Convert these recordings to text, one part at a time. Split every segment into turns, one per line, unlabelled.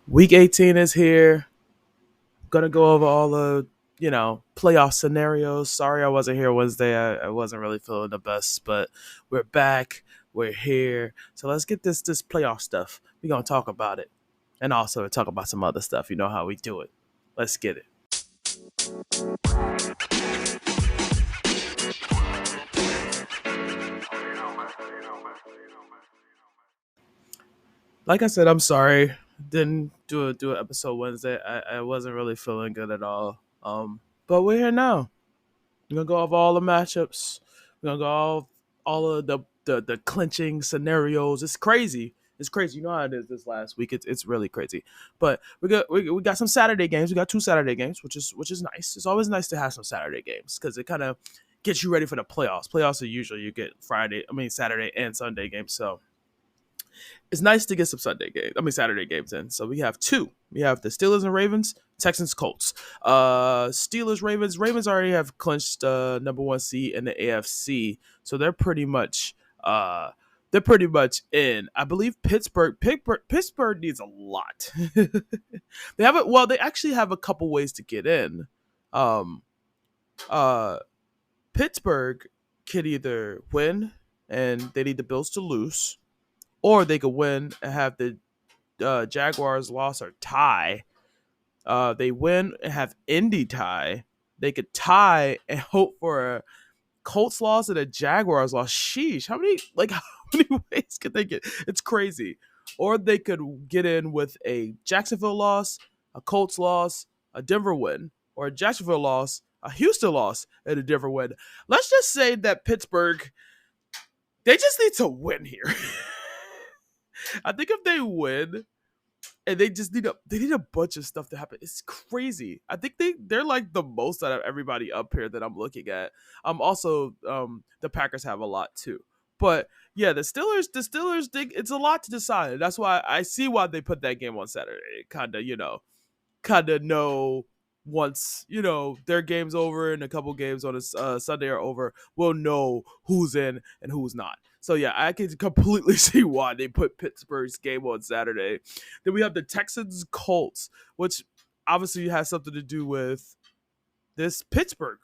Week 18 is here. Gonna go over all the, playoff scenarios. Sorry I wasn't here Wednesday. I wasn't really feeling the best, but we're back. We're here. So let's get this playoff stuff. We're gonna talk about it. And also talk about some other stuff. You know how we do it. Let's get it. Like I said, I'm sorry. Didn't do an episode Wednesday. I wasn't really feeling good at all. But we're here now. We're gonna go over all the matchups. We're gonna go all of the clinching scenarios. It's crazy. It's crazy. You know how it is this last week. It's really crazy. But we got some Saturday games. We got two Saturday games, which is nice. It's always nice to have some Saturday games because it kind of gets you ready for the playoffs. Playoffs are usually you get Saturday and Sunday games. So it's nice to get some Saturday games in. So we have two. We have the Steelers and Ravens, Texans, Colts. Steelers, Ravens. Ravens already have clinched number one seed in the AFC, so they're pretty much in. I believe Pittsburgh needs a lot. They haven't. Well, they actually have a couple ways to get in. Um, uh, Pittsburgh could either win and they need the Bills to lose, or they could win and have the Jaguars loss or tie. They win and have Indy tie. They could tie and hope for a Colts loss and a Jaguars loss. Sheesh, how many ways could they get? It's crazy. Or they could get in with a Jacksonville loss, a Colts loss, a Denver win, or a Jacksonville loss, a Houston loss, and a Denver win. Let's just say that Pittsburgh, they just need to win here. I think if they win, and they need a bunch of stuff to happen. It's crazy. I think they're like the most out of everybody up here that I'm looking at. Also the Packers have a lot too. But yeah, the Steelers it's a lot to decide. That's why I see why they put that game on Saturday. Kind of know once their game's over and a couple games on a Sunday are over, we'll know who's in and who's not. So yeah, I can completely see why they put Pittsburgh's game on Saturday. Then we have the Texans Colts, which obviously has something to do with this Pittsburgh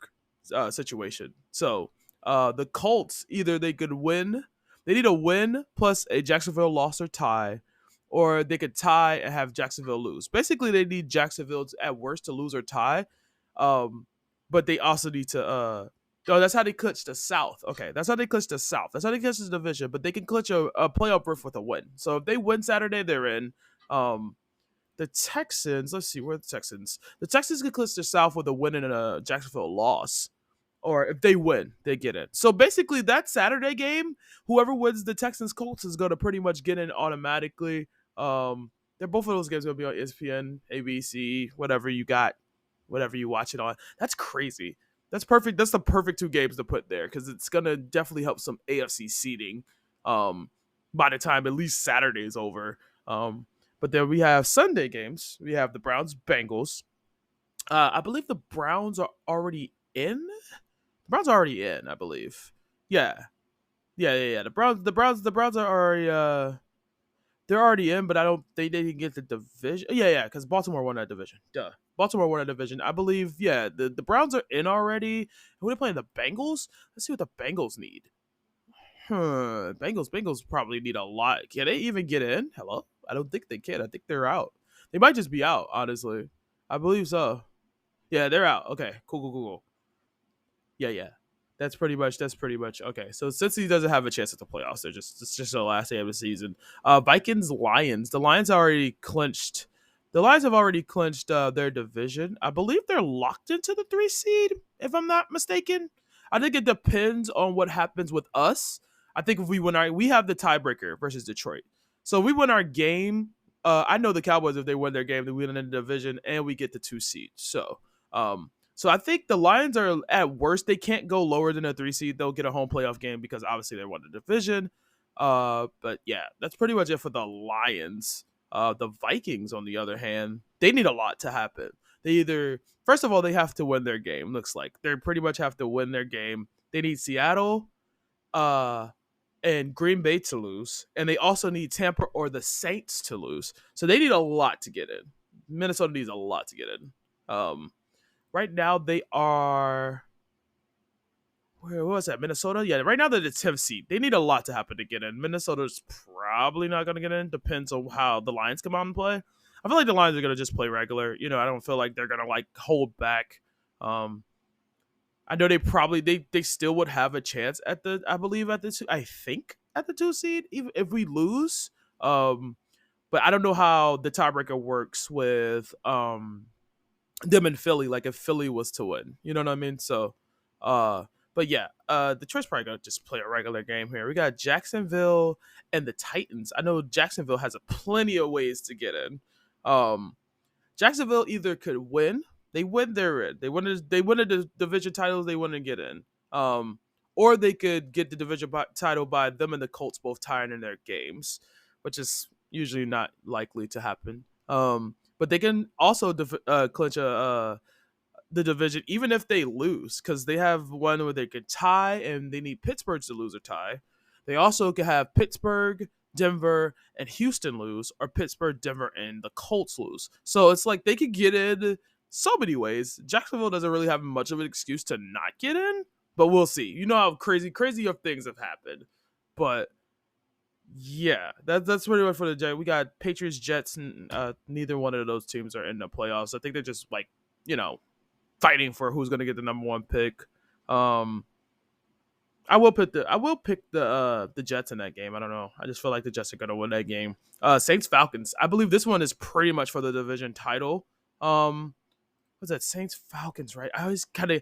situation. So the Colts, either they could win, they need a win plus a Jacksonville loss or tie, or they could tie and have Jacksonville lose. Basically, they need Jacksonville at worst to lose or tie, but they also need to. Oh, that's how they clinch the South. Okay, that's how they clinch the South. That's how they clinch the division. But they can clinch a playoff berth with a win. So if they win Saturday, they're in. Um, the Texans, let's see, where are the Texans? The Texans can clinch the South with a win and a Jacksonville loss. Or if they win, they get in. So basically, that Saturday game, whoever wins the Texans Colts is going to pretty much get in automatically. They're both of those games going to be on ESPN, ABC, whatever you got, whatever you watch it on. That's crazy. That's perfect. That's the perfect two games to put there because it's going to definitely help some AFC seeding by the time at least Saturday is over. But then we have Sunday games. We have the Browns Bengals. I believe the Browns are already in. The Browns are already in, I believe. Yeah, yeah. The Browns are already they're already in, but I don't think they didn't get the division. Yeah, because Baltimore won that division. Duh. Baltimore won that division. I believe, yeah, the Browns are in already. Who are they playing? The Bengals? Let's see what the Bengals need. Bengals probably need a lot. Can they even get in? Hello? I don't think they can. I think they're out. They might just be out, honestly. I believe so. Yeah, they're out. Okay, cool. Yeah. That's pretty much okay. So since he doesn't have a chance at the playoffs, it's just the last day of the season. Vikings Lions. The Lions already clinched. The Lions have already clinched their division. I believe they're locked into the 3 seed, if I'm not mistaken. I think it depends on what happens with us. I think if we have the tiebreaker versus Detroit. So if we win our game. I know the Cowboys, if they win their game, they win in the division and we get the 2 seed. So I think the Lions are at worst. They can't go lower than a 3 seed. They'll get a home playoff game because obviously they won the division. But yeah, that's pretty much it for the Lions. The Vikings, on the other hand, they need a lot to happen. They either, first of all, they have to win their game. Looks like they pretty much have to win their game. They need Seattle, uh, and Green Bay to lose, and they also need Tampa or the Saints to lose. So they need a lot to get in. Minnesota needs a lot to get in. Right now they are, where was that? Minnesota? Yeah, right now they're the 10th seed. They need a lot to happen to get in. Minnesota's probably not going to get in. Depends on how the Lions come out and play. I feel like the Lions are going to just play regular. I don't feel like they're going to like hold back. I know they still would have a chance at the, I believe at the I think at the 2 seed, even if we lose. But I don't know how the tiebreaker works with them in Philly. Like if Philly was to win, you know what I mean? So, but yeah, Detroit's probably gonna just play a regular game here. We got Jacksonville and the Titans. I know Jacksonville has a plenty of ways to get in. Jacksonville either could win, they win, they're in. They win the division titles, they win and get in. Or they could get the division title by them and the Colts both tying in their games, which is usually not likely to happen. But they can also clinch the division even if they lose, because they have one where they could tie and they need Pittsburgh to lose or tie. They also could have Pittsburgh, Denver, and Houston lose, or Pittsburgh, Denver, and the Colts lose. So it's like they could get in so many ways. Jacksonville doesn't really have much of an excuse to not get in, but we'll see. You know how crazy of things have happened. But yeah, that's pretty much for the Jets. We got Patriots, Jets, and neither one of those teams are in the playoffs. I think they're just like, fighting for who's going to get the number one pick. I will pick the Jets in that game. I don't know. I just feel like the Jets are going to win that game. Saints Falcons. I believe this one is pretty much for the division title. What's that? Saints Falcons, right? I always kind of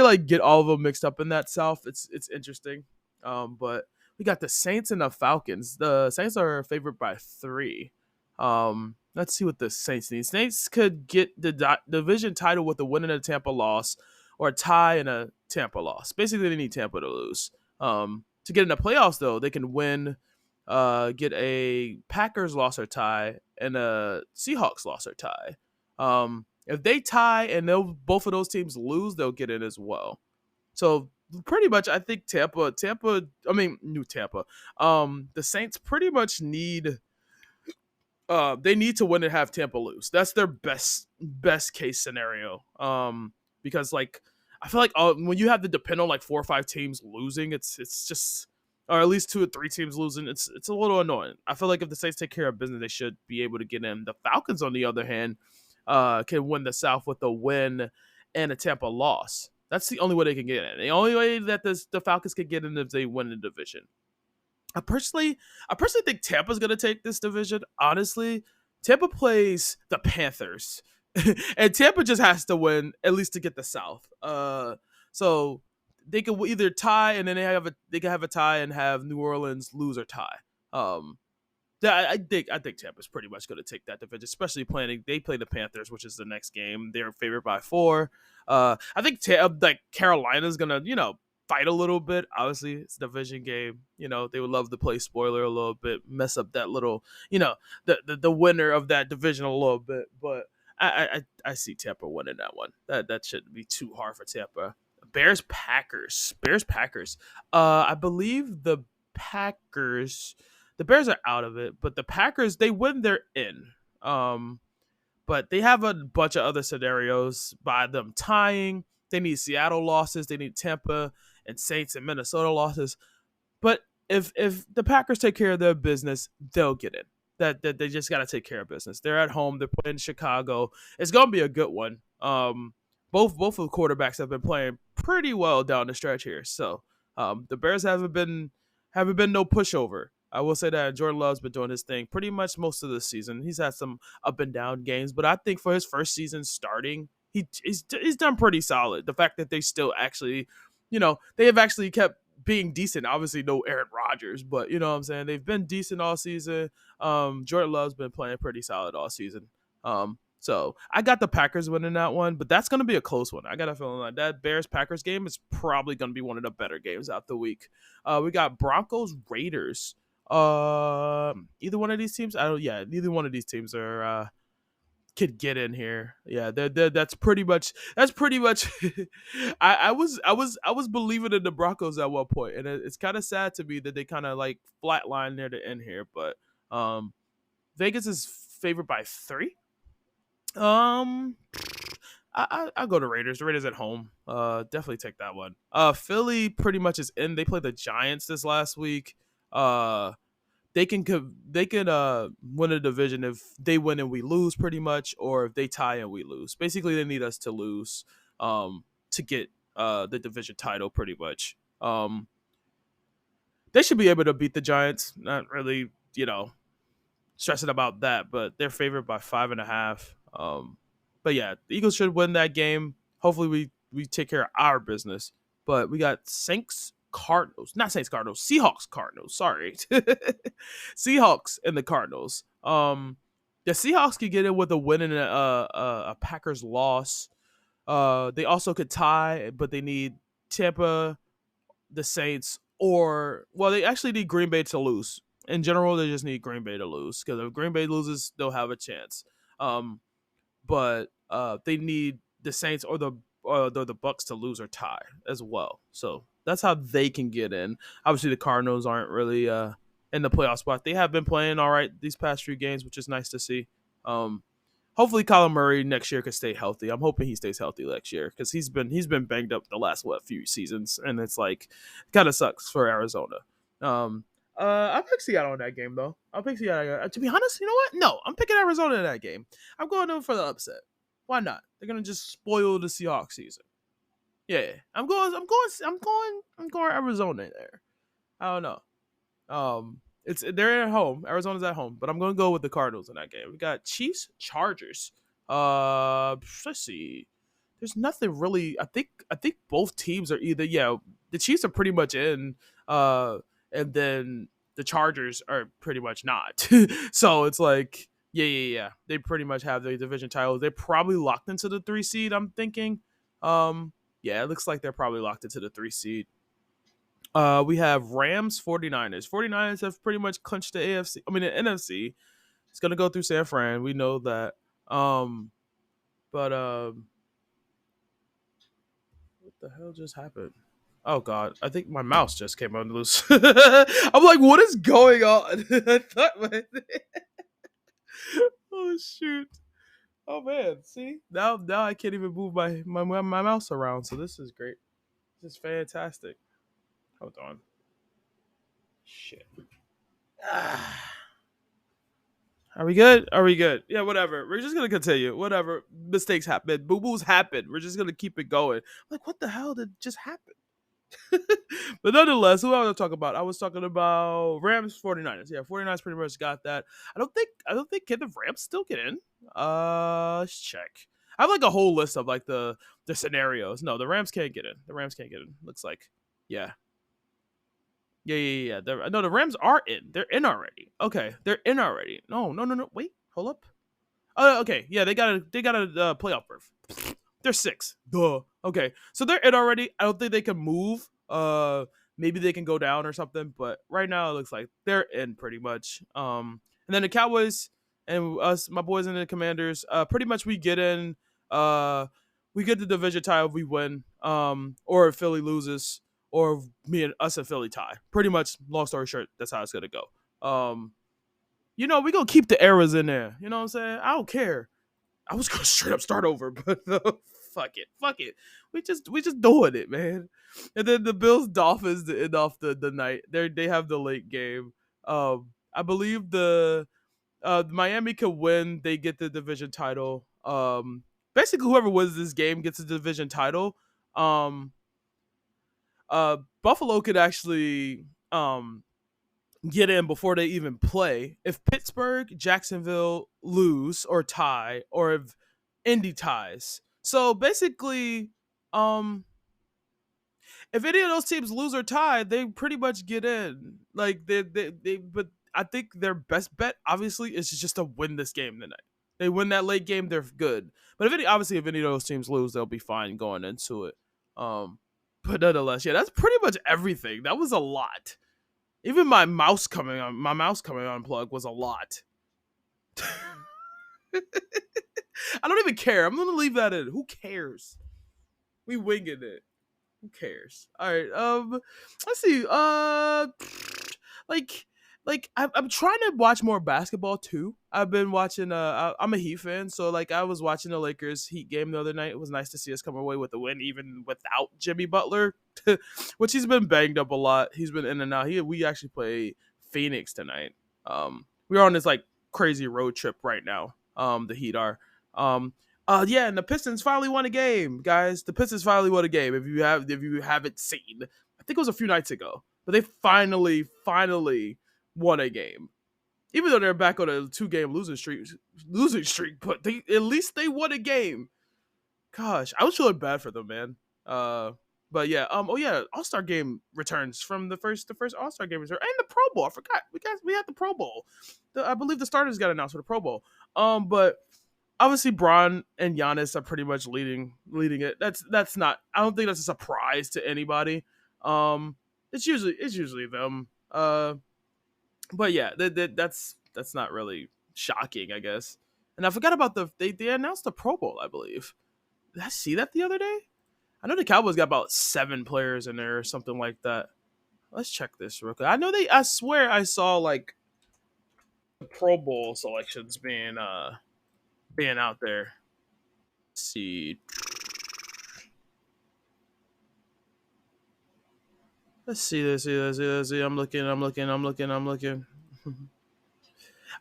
like get all of them mixed up in that South. It's interesting. But we got the Saints and the Falcons. The Saints are favored by 3. Let's see what the Saints need. Saints could get the division title with a win and a Tampa loss, or a tie and a Tampa loss. Basically, they need Tampa to lose. To get in the playoffs, though, they can win, get a Packers loss or tie, and a Seahawks loss or tie. If they tie and both of those teams lose, they'll get in as well. So pretty much, I think New Tampa. The Saints pretty much need. They need to win and have Tampa lose. That's their best case scenario. Because like I feel like when you have to depend on like 4 or 5 teams losing, it's just, or at least 2 or 3 teams losing, it's a little annoying. I feel like if the Saints take care of business, they should be able to get in. The Falcons, on the other hand, can win the South with a win and a Tampa loss. That's the only way they can get in. The only way that the Falcons can get in is if they win the division. I personally think Tampa's gonna take this division. Honestly, Tampa plays the Panthers, and Tampa just has to win at least to get the South. So they could either tie, and then they can have a tie and have New Orleans lose or tie. Yeah, I think Tampa's pretty much going to take that division, especially they play the Panthers, which is the next game. They're favored by 4. I think Carolina's going to fight a little bit. Obviously, it's a division game. They would love to play spoiler a little bit, mess up that little, the winner of that division a little bit. But I see Tampa winning that one. That shouldn't be too hard for Tampa. Bears Packers. I believe the Packers. The Bears are out of it, but the Packers, they win, they're in. But they have a bunch of other scenarios by them tying. They need Seattle losses. They need Tampa and Saints and Minnesota losses. But if the Packers take care of their business, they'll get in. That they just got to take care of business. They're at home. They're playing Chicago. It's going to be a good one. Both of the quarterbacks have been playing pretty well down the stretch here. So the Bears haven't been no pushover. I will say that Jordan Love's been doing his thing pretty much most of the season. He's had some up and down games, but I think for his first season starting, he's done pretty solid. The fact that they still actually, they have actually kept being decent. Obviously, no Aaron Rodgers, but you know what I'm saying? They've been decent all season. Jordan Love's been playing pretty solid all season. So I got the Packers winning that one, but that's going to be a close one. I got a feeling like that Bears-Packers game is probably going to be one of the better games out the week. We got Broncos-Raiders. Either one of these teams, neither one of these teams are could get in here. Yeah, that's pretty much. I was believing in the Broncos at one point, and it's kind of sad to me that they kind of like flatline near the end here. But um, Vegas is favored by 3. Um, I go to Raiders. The Raiders at home. Definitely take that one. Philly pretty much is in. They played the Giants this last week. Uh, they can win a division if they win and we lose, pretty much, or if they tie and we lose. Basically, they need us to lose to get the division title, pretty much. They should be able to beat the Giants. Not really, stressing about that, but they're favored by 5.5. But yeah, the Eagles should win that game. Hopefully, we take care of our business. But we got Saints Cardinals, not Saints Cardinals, Seahawks Cardinals. Sorry, Seahawks and the Cardinals. The Seahawks could get in with a win and a Packers loss. They also could tie, but they need Tampa, the Saints, or well, they actually need Green Bay to lose. In general, they just need Green Bay to lose because if Green Bay loses, they'll have a chance. But they need the Saints or the Bucks to lose or tie as well. So that's how they can get in. Obviously, the Cardinals aren't really in the playoff spot. They have been playing all right these past few games, which is nice to see. Hopefully, Kyler Murray next year can stay healthy. I'm hoping he stays healthy next year because he's been banged up the last few seasons, and it's like kind of sucks for Arizona. I'll pick Seattle in that game though. I'll pick Seattle. To be honest, you know what? No, I'm picking Arizona in that game. I'm going over for the upset. Why not? They're gonna just spoil the Seahawks season. Yeah, I'm going Arizona there. I don't know. They're at home. Arizona's at home, but I'm gonna go with the Cardinals in that game. We got Chiefs, Chargers. Let's see. There's nothing really. I think both teams are either the Chiefs are pretty much in, and then the Chargers are pretty much not. So it's like yeah. They pretty much have their division titles. They're probably locked into the 3 seed. I'm thinking. Yeah, it looks like they're probably locked into the 3 seed. We have Rams 49ers. 49ers have pretty much clinched the AFC. I mean the NFC. It's gonna go through San Fran. We know that. But what the hell just happened? Oh god, I think my mouse just came on loose. I'm like, what is going on? I thought oh shoot. Oh man, see? Now I can't even move my mouse around, so this is great. This is fantastic. Hold on. Shit. Ah. Are we good? Are we good? Yeah, whatever. We're just gonna continue. Whatever. Mistakes happen. Boo boos happen. We're just gonna keep it going. Like, what the hell did just happen? But nonetheless, who I was talking about? I was talking about Rams 49ers. Yeah, 49ers pretty much got that. I don't think can the Rams still get in? Let's check. I have like a whole list of like the scenarios. No, the Rams can't get in. The Rams can't get in. Looks like. Yeah. Yeah. No, the Rams are in. They're in already. Okay, they're in already. No. Wait, hold up. Oh, okay. Yeah, they got a playoff berth. They're 6. Duh. Okay, so they're in already. I don't think they can move. Maybe they can go down or something. But right now it looks like they're in pretty much. And then the Cowboys and us, my boys and the Commanders. Pretty much we get in. We get the division title if we win. Or if Philly loses, or me and us and Philly tie. Pretty much. Long story short, that's how it's gonna go. We're gonna keep the eras in there. You know what I'm saying? I don't care. I was gonna straight up start over, but fuck it. We just doing it, man. And then the Bills Dolphins to end off the night. They have the late game. I believe the Miami could win. They get the division title. Basically whoever wins this game gets the division title. Buffalo could actually get in before they even play. If Pittsburgh, Jacksonville lose or tie, or if Indy ties. So basically, if any of those teams lose or tie, they pretty much get in. Like but I think their best bet obviously is just to win this game tonight. They win that late game, they're good. But if any of those teams lose, they'll be fine going into it. But nonetheless, yeah, that's pretty much everything. That was a lot. Even my mouse coming on unplug was a lot. I don't even care. I'm gonna leave that in. Who cares? We winging it. Who cares? All right. Let's see. Like, I'm trying to watch more basketball too. I've been watching. I'm a Heat fan, so like I was watching the Lakers Heat game the other night. It was nice to see us come away with the win, even without Jimmy Butler, which he's been banged up a lot. He's been in and out. We actually play Phoenix tonight. We're on this like crazy road trip right now. The Heat are. Um, yeah, and the Pistons finally won a game, guys. The Pistons finally won a game. If you haven't seen, I think it was a few nights ago, but they finally won a game. Even though they're back on a 2-game losing streak, but at least they won a game. Gosh, I was feeling bad for them, man. But yeah, oh yeah, All-Star game returns from the first All-Star game return, and the Pro Bowl. I forgot we had the Pro Bowl. I believe the starters got announced for the Pro Bowl. But obviously Bron and Giannis are pretty much leading it. That's not. I don't think that's a surprise to anybody. It's usually them. But yeah, that's not really shocking, I guess. And I forgot about they announced the Pro Bowl, I believe. Did I see that the other day? I know the Cowboys got about 7 players in there or something like that. Let's check this real quick. I swear I saw like the Pro Bowl selections being out there. Let's see. Let's see. I'm looking. I'm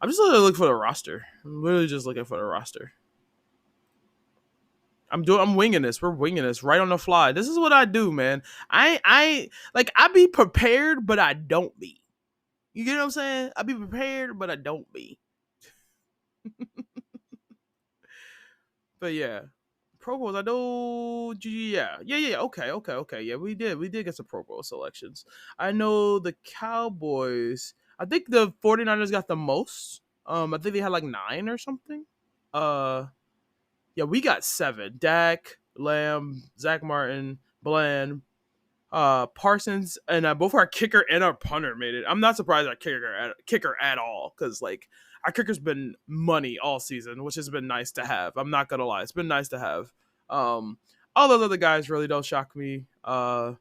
just looking for the roster. I'm literally just looking for the roster. I'm winging this. We're winging this right on the fly. This is what I do, man. I be prepared, but I don't be. You get what I'm saying? I be prepared, but I don't be. But yeah, Pro Bowls. I know. Yeah. Okay. Yeah, we did get some Pro Bowl selections. I know the Cowboys. I think the 49ers got the most. I think they had like 9 or something. Yeah, we got 7. Dak, Lamb, Zach Martin, Bland, Parsons, and both our kicker and our punter made it. I'm not surprised our kicker at all, because like our kicker's been money all season, which has been nice to have. I'm not gonna lie, it's been nice to have. All those other guys really don't shock me. Uh,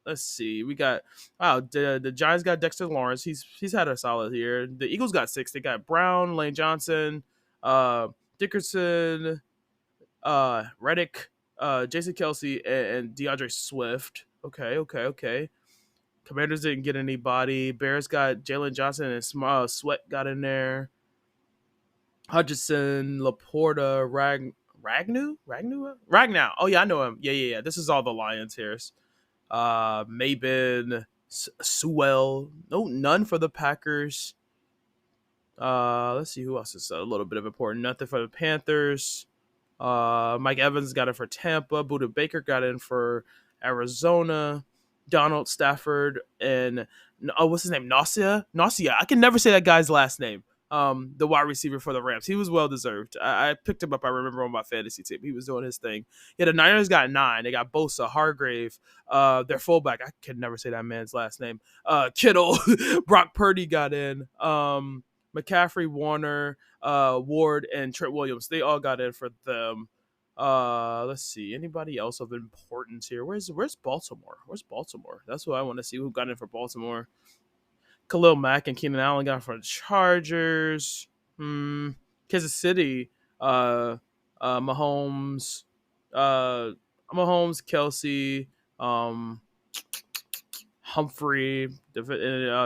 let's see, we got the Giants got Dexter Lawrence. He's had a solid year. The Eagles got 6. They got Brown, Lane Johnson, Dickerson, Reddick, Jason Kelsey, and DeAndre Swift. Okay. Commanders didn't get anybody. Bears got Jalen Johnson and Sweat got in there. Hutchinson, Laporta, Ragnow. Oh yeah, I know him. Yeah. This is all the Lions here. Mabin, Sewell. No, none for the Packers. Let's see who else is a little bit of important. Nothing for the Panthers. Mike Evans got it for Tampa. Buda Baker got in for Arizona. Donald Stafford and what's his name? Nausea. I can never say that guy's last name. The wide receiver for the Rams. He was well deserved. I picked him up. I remember on my fantasy team. He was doing his thing. Yeah, the Niners got 9. They got Bosa, Hargrave, their fullback. I can never say that man's last name. Kittle, Brock Purdy got in. McCaffrey, Warner, Ward, and Trent Williams. They all got in for them. Let's see. Anybody else of importance here? Where's Baltimore? Where's Baltimore? That's what I want to see. Who got in for Baltimore? Khalil Mack and Keenan Allen got for the Chargers. Kansas City. Mahomes. Kelsey. Humphrey.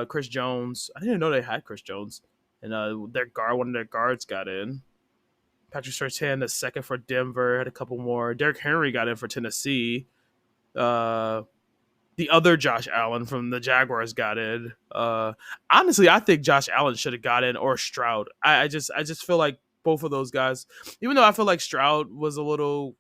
Chris Jones. I didn't know they had Chris Jones. And one of their guards got in. Patrick Surtain, the second for Denver, had a couple more. Derrick Henry got in for Tennessee. The other Josh Allen from the Jaguars got in. Honestly, I think Josh Allen should have got in, or Stroud. I just feel like both of those guys, even though I feel like Stroud was a little,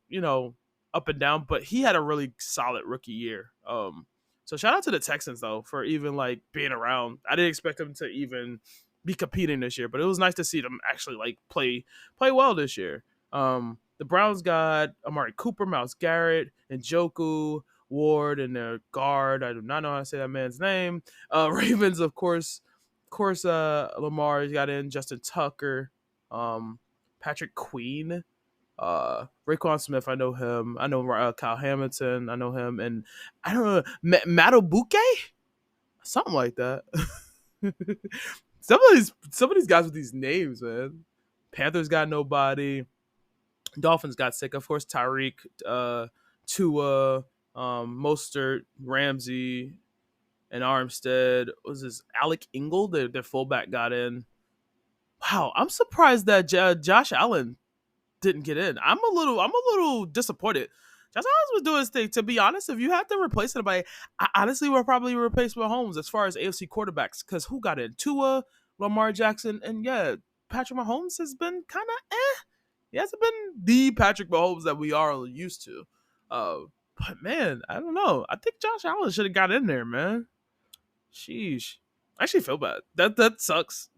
up and down, but he had a really solid rookie year. So shout out to the Texans though for even like being around. I didn't expect them to even be competing this year, but it was nice to see them actually like play well this year. The Browns got Amari Cooper, Myles Garrett, and Njoku, Ward, and their guard. I do not know how to say that man's name. Ravens, of course, Lamar got in, Justin Tucker, Patrick Queen, Raekwon Smith. I know him. I know Kyle Hamilton. I know him, and I don't know Matabuke, something like that. Some of these guys with these names, man. Panthers got nobody. Dolphins got sick, of course. Tyreek, Tua, Mostert, Ramsey, and Armstead. Was this Alec Ingle? Their fullback got in. Wow, I'm surprised that Josh Allen didn't get in. I'm a little disappointed. Josh Allen was doing his thing. To be honest, if you had to replace anybody, I honestly would probably replace Mahomes as far as AFC quarterbacks. Because who got in? Tua, Lamar Jackson, and yeah, Patrick Mahomes has been kind of eh. He hasn't been the Patrick Mahomes that we are used to. Uh, but man, I don't know. I think Josh Allen should have got in there, man. Sheesh. I actually feel bad. That sucks.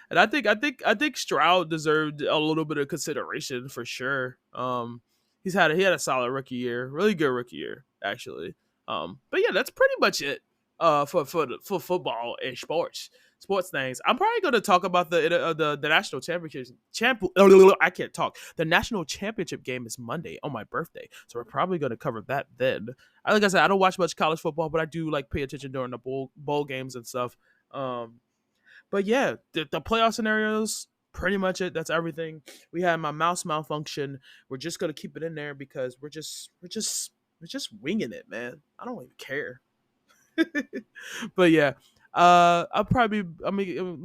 And I think Stroud deserved a little bit of consideration for sure. He had a solid rookie year, really good rookie year actually. But yeah, that's pretty much it. For football and sports things. I'm probably going to talk about the national championship. I can't talk. The national championship game is Monday on my birthday, so we're probably going to cover that then. Like I said, I don't watch much college football, but I do like pay attention during the bowl games and stuff. But yeah, the playoff scenarios, pretty much it. That's everything. We had my mouse malfunction. We're just gonna keep it in there because we're just winging it, man. I don't even care. But yeah, let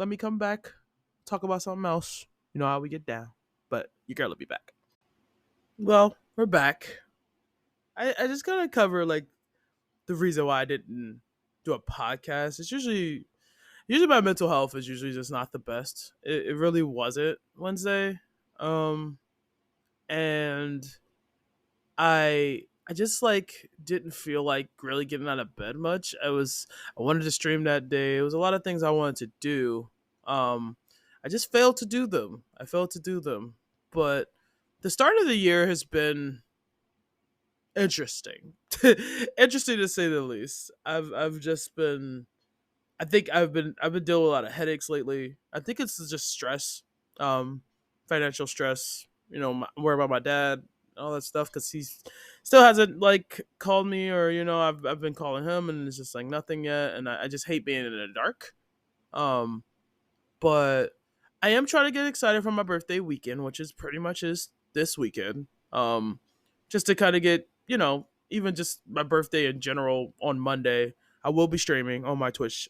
me come back, talk about something else. You know how we get down. But your girl will be back. Well, we're back. I just gotta cover like the reason why I didn't do a podcast. It's usually my mental health is usually just not the best. It really wasn't Wednesday. And I just like didn't feel like really getting out of bed much. I wanted to stream that day. It was a lot of things I wanted to do. Um I just failed to do them. I failed to do them. But the start of the year has been interesting. Interesting to say the least. I've just been I think I've been dealing with a lot of headaches lately. I think it's just stress, um, financial stress. Worry about my dad, all that stuff because he still hasn't like called me or I've been calling him and it's just like nothing yet, and I just hate being in the dark. Um, but I am trying to get excited for my birthday weekend, which is pretty much is this weekend. Just to kind of get even just my birthday in general on Monday. I will be streaming on my Twitch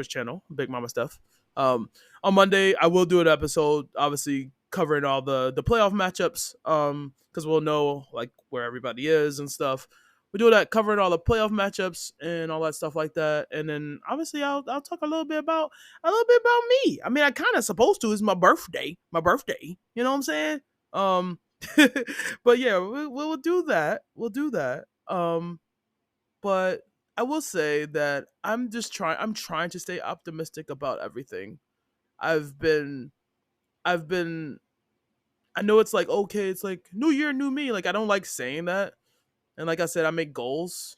channel, Big Mama Stuff. On Monday, I will do an episode, obviously covering all the playoff matchups. Because we'll know like where everybody is and stuff. We do that, covering all the playoff matchups and all that stuff like that. And then obviously I'll talk a little bit about me. I mean, I kind of supposed to. It's my birthday. My birthday. You know what I'm saying? Um, but yeah, we'll do that. We'll do that. But I will say that I'm trying to stay optimistic about everything. I've been I've been I know it's like okay, it's like new year, new me. Like I don't like saying that. And like I said, I make goals.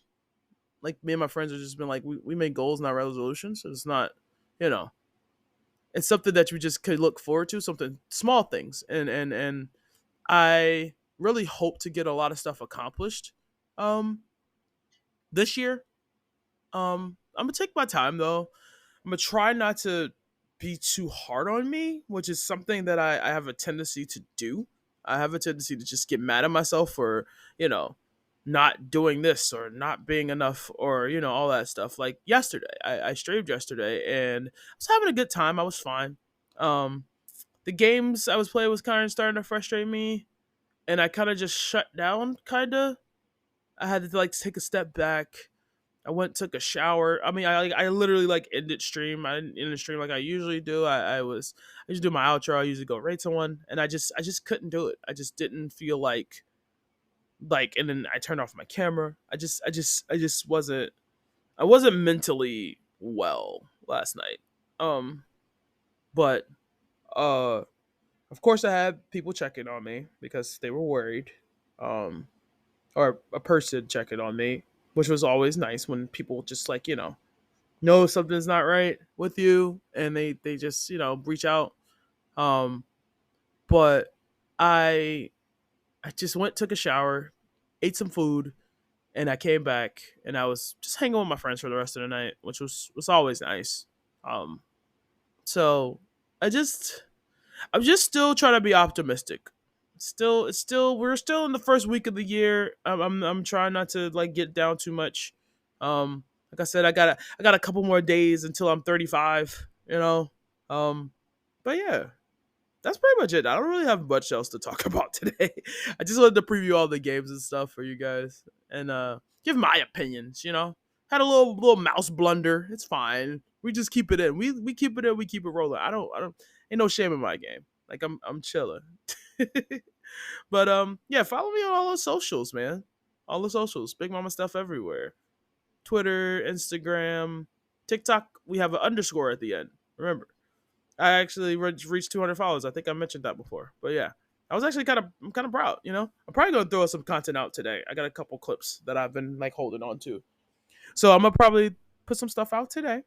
Like me and my friends have just been like we make goals, not resolutions. So it's not, you know, it's something that you just could look forward to, something small things. And I really hope to get a lot of stuff accomplished um this year. I'm gonna take my time though. I'm gonna try not to be too hard on me, which is something that I have a tendency to do. I have a tendency to just get mad at myself for, you know, not doing this or not being enough or, all that stuff. Like yesterday, I streamed yesterday and I was having a good time. I was fine. Um, the games I was playing was kind of starting to frustrate me and I kind of just shut down, kind of. I had to like take a step back. I went took a shower. I mean, I literally like ended stream. I didn't end the stream like I usually do. I usually do my outro. I usually go rate someone, and I just couldn't do it. I just didn't feel like, and then I turned off my camera. I just wasn't mentally well last night. Um, but uh, of course I had people checking on me because they were worried. Um, or a person checking on me, which was always nice when people just like know something's not right with you and they just reach out. but I I just went, took a shower, ate some food, and I came back and I was just hanging with my friends for the rest of the night, which was always nice. Um, so I just I'm just still trying to be optimistic. It's still we're still in the first week of the year. I'm trying not to like get down too much. Like I said, I got a couple more days until I'm 35. Um, but yeah, that's pretty much it. I don't really have much else to talk about today. I just wanted to preview all the games and stuff for you guys and give my opinions. Had a little mouse blunder. It's fine. We just keep it in. We keep it in. We keep it rolling. I don't. Ain't no shame in my game. Like I'm chilling. But yeah, follow me on all the socials, man. All the socials. Big Mama stuff everywhere. Twitter, Instagram, TikTok. We have an underscore at the end. Remember. I actually reached 200 followers. I think I mentioned that before. But yeah, I'm kind of proud. I'm probably gonna throw some content out today. I got a couple clips that I've been like holding on to, so I'm gonna probably put some stuff out today.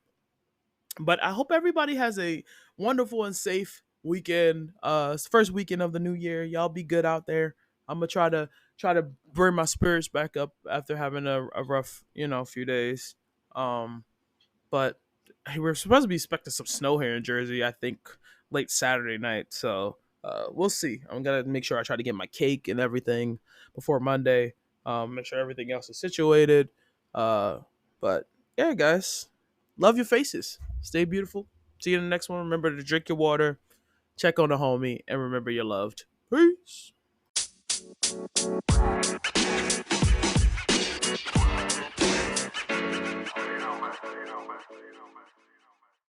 But I hope everybody has a wonderful and safe weekend. It's the first weekend of the new year. Y'all be good out there. I'm gonna try to bring my spirits back up after having a rough few days. Um, but hey, we're supposed to be expecting some snow here in Jersey. I think late Saturday night. So we'll see. I'm gonna make sure I try to get my cake and everything before Monday. Make sure everything else is situated. Uh, but yeah, guys, love your faces. Stay beautiful. See you in the next one. Remember to drink your water, check on the homie, and remember you're loved. Peace.